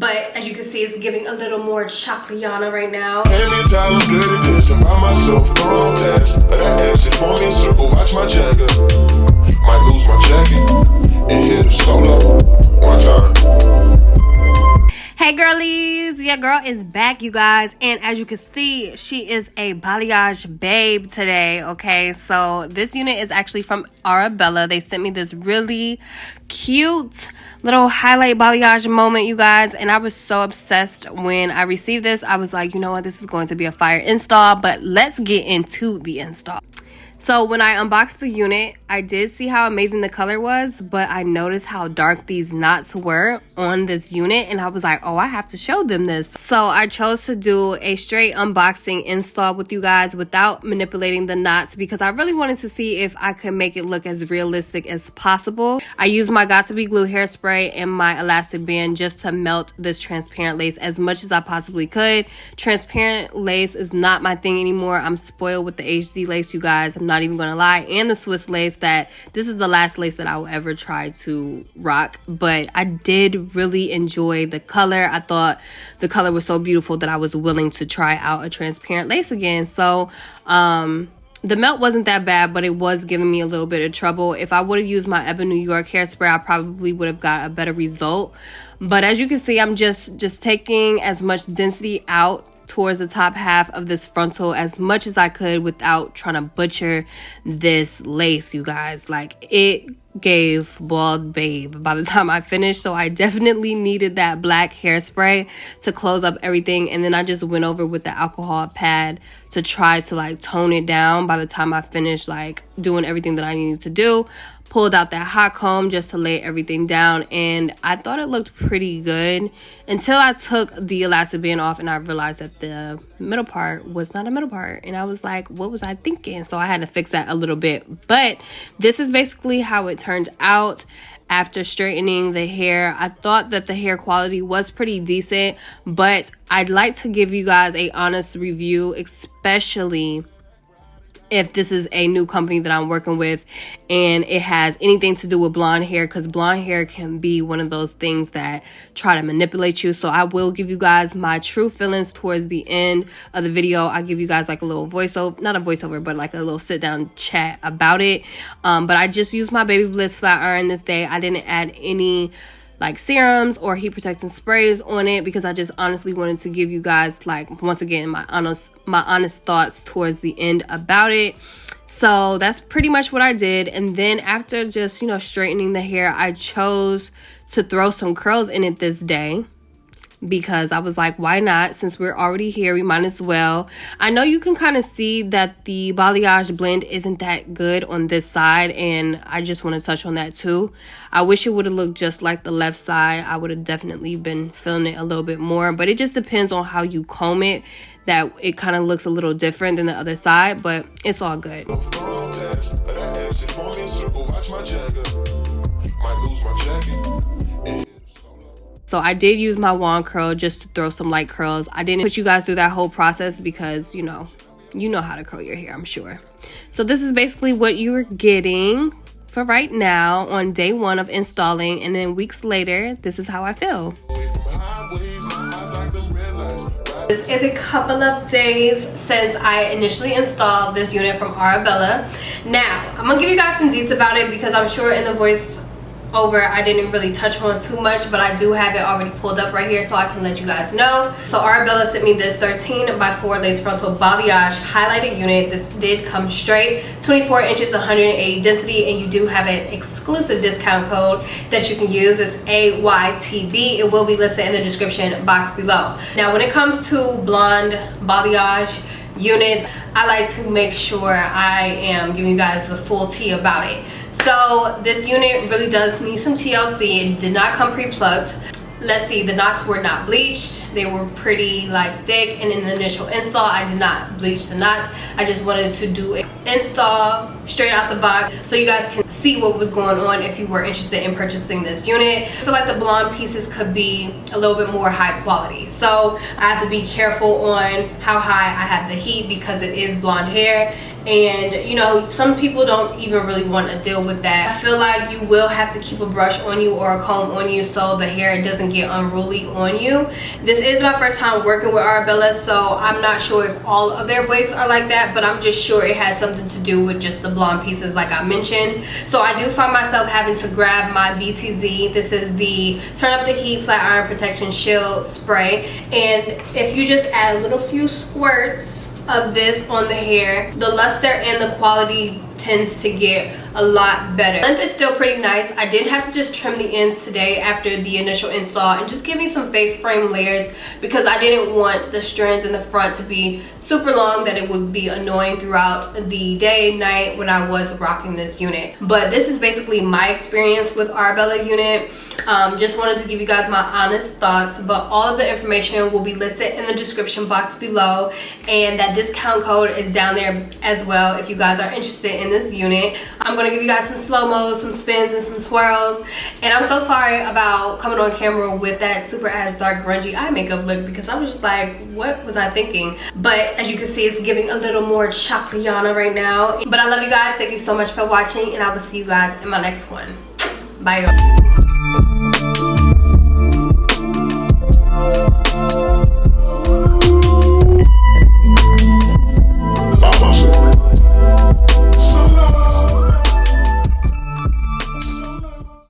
but as you can see, it's giving a little more chocolatey right now. Anytime I'm good at this, I'm by myself, wrong test. But that ass, form me a circle, watch my jagger. Might lose my jacket and hit a solo one time. Hey girlies, your girl is back, you guys, and as you can see, she is a balayage babe today. Okay, so this unit is actually from Arabella. They sent me this really cute little highlight balayage moment, you guys, and I was so obsessed when I received this. I was like, you know what, this is going to be a fire install, but let's get into the install. So when I unboxed the unit, I did see how amazing the color was, but I noticed how dark these knots were on this unit, and I was like, oh, I have to show them this. So I chose to do a straight unboxing install with you guys without manipulating the knots because I really wanted to see if I could make it look as realistic as possible. I used my Got To Be Glue hairspray and my elastic band just to melt this transparent lace as much as I possibly could. Transparent lace is not my thing anymore. I'm spoiled with the HZ lace, you guys. I'm not even gonna lie, and the Swiss lace. That this is the last lace that I will ever try to rock, but I did really enjoy the color. I thought the color was so beautiful that I was willing to try out a transparent lace again. So the melt wasn't that bad, but it was giving me a little bit of trouble. If I would have used my Ebony New York hairspray, I probably would have got a better result. But as you can see, I'm just taking as much density out towards the top half of this frontal as much as I could without trying to butcher this lace, you guys. Like, it gave bald babe by the time I finished, so I definitely needed that black hairspray to close up everything, and then I just went over with the alcohol pad to try to like tone it down. By the time I finished like doing everything that I needed to do, pulled out that hot comb just to lay everything down, and I thought it looked pretty good until I took the elastic band off and I realized that the middle part was not a middle part, and I was like, what was I thinking? So I had to fix that a little bit. But this is basically how it turned out after straightening the hair. I thought that the hair quality was pretty decent, but I'd like to give you guys a honest review, especially if this is a new company that I'm working with and it has anything to do with blonde hair, because blonde hair can be one of those things that try to manipulate you. So I will give you guys my true feelings towards the end of the video. I'll give you guys like a little voiceover, not a voiceover, but like a little sit down chat about it. But I just used my Baby Bliss flat iron this day. I didn't add any like serums or heat protecting sprays on it because I just honestly wanted to give you guys, like, once again, my honest thoughts towards the end about it. So that's pretty much what I did. And then after just, you know, straightening the hair, I chose to throw some curls in it this day because I was like, why not? Since we're already here, we might as well. I know you can kind of see that the balayage blend isn't that good on this side, and I just want to touch on that too. I wish it would have looked just like the left side. I would have definitely been feeling it a little bit more, but it just depends on how you comb it, that it kind of looks a little different than the other side, but it's all good. So I did use my wand curl just to throw some light curls. I didn't put you guys through that whole process because, you know how to curl your hair, I'm sure. So this is basically what you're getting for right now on day one of installing, and then weeks later, this is how I feel. This is a couple of days since I initially installed this unit from Arabella. Now, I'm gonna give you guys some deets about it because I'm sure in the voice over I didn't really touch on too much, but I do have it already pulled up right here so I can let you guys know. So Arabella sent me this 13x4 lace frontal balayage highlighted unit. This did come straight, 24 inches, 180 density, and you do have an exclusive discount code that you can use. It's AYTB. It will be listed in the description box below. Now when it comes to blonde balayage units, I like to make sure I am giving you guys the full tea about it. So this unit really does need some TLC. It did not come pre-plucked. Let's see, the knots were not bleached. They were pretty like thick, and in the initial install I did not bleach the knots. I just wanted to do an install straight out the box so you guys can see what was going on if you were interested in purchasing this unit. I feel like the blonde pieces could be a little bit more high quality, so I have to be careful on how high I have the heat because it is blonde hair and you know, some people don't even really want to deal with that. I feel like you will have to keep a brush on you or a comb on you so the hair doesn't get unruly on you. This is my first time working with Arabella, so I'm not sure if all of their wigs are like that, but I'm just sure it has something to do with just the blonde pieces like I mentioned. So I do find myself having to grab my BTZ. This is the Turn Up the Heat Flat Iron Protection Shield Spray, and if you just add a little few squirts of this on the hair, the luster and the quality tends to get a lot better. Length is still pretty nice. I did have to just trim the ends today after the initial install and just give me some face frame layers because I didn't want the strands in the front to be super long that it would be annoying throughout the day, night when I was rocking this unit. But this is basically my experience with Arabella unit. Just wanted to give you guys my honest thoughts, but all of the information will be listed in the description box below, and that discount code is down there as well if you guys are interested in this unit. I'm going to give you guys some slow-mos, some spins, and some twirls, and I'm so sorry about coming on camera with that super ass dark grungy eye makeup look because I was just like, what was I thinking? But as you can see, it's giving a little more chocolatey right now. But I love you guys. Thank you so much for watching, and I will see you guys in my next one. Bye, y'all.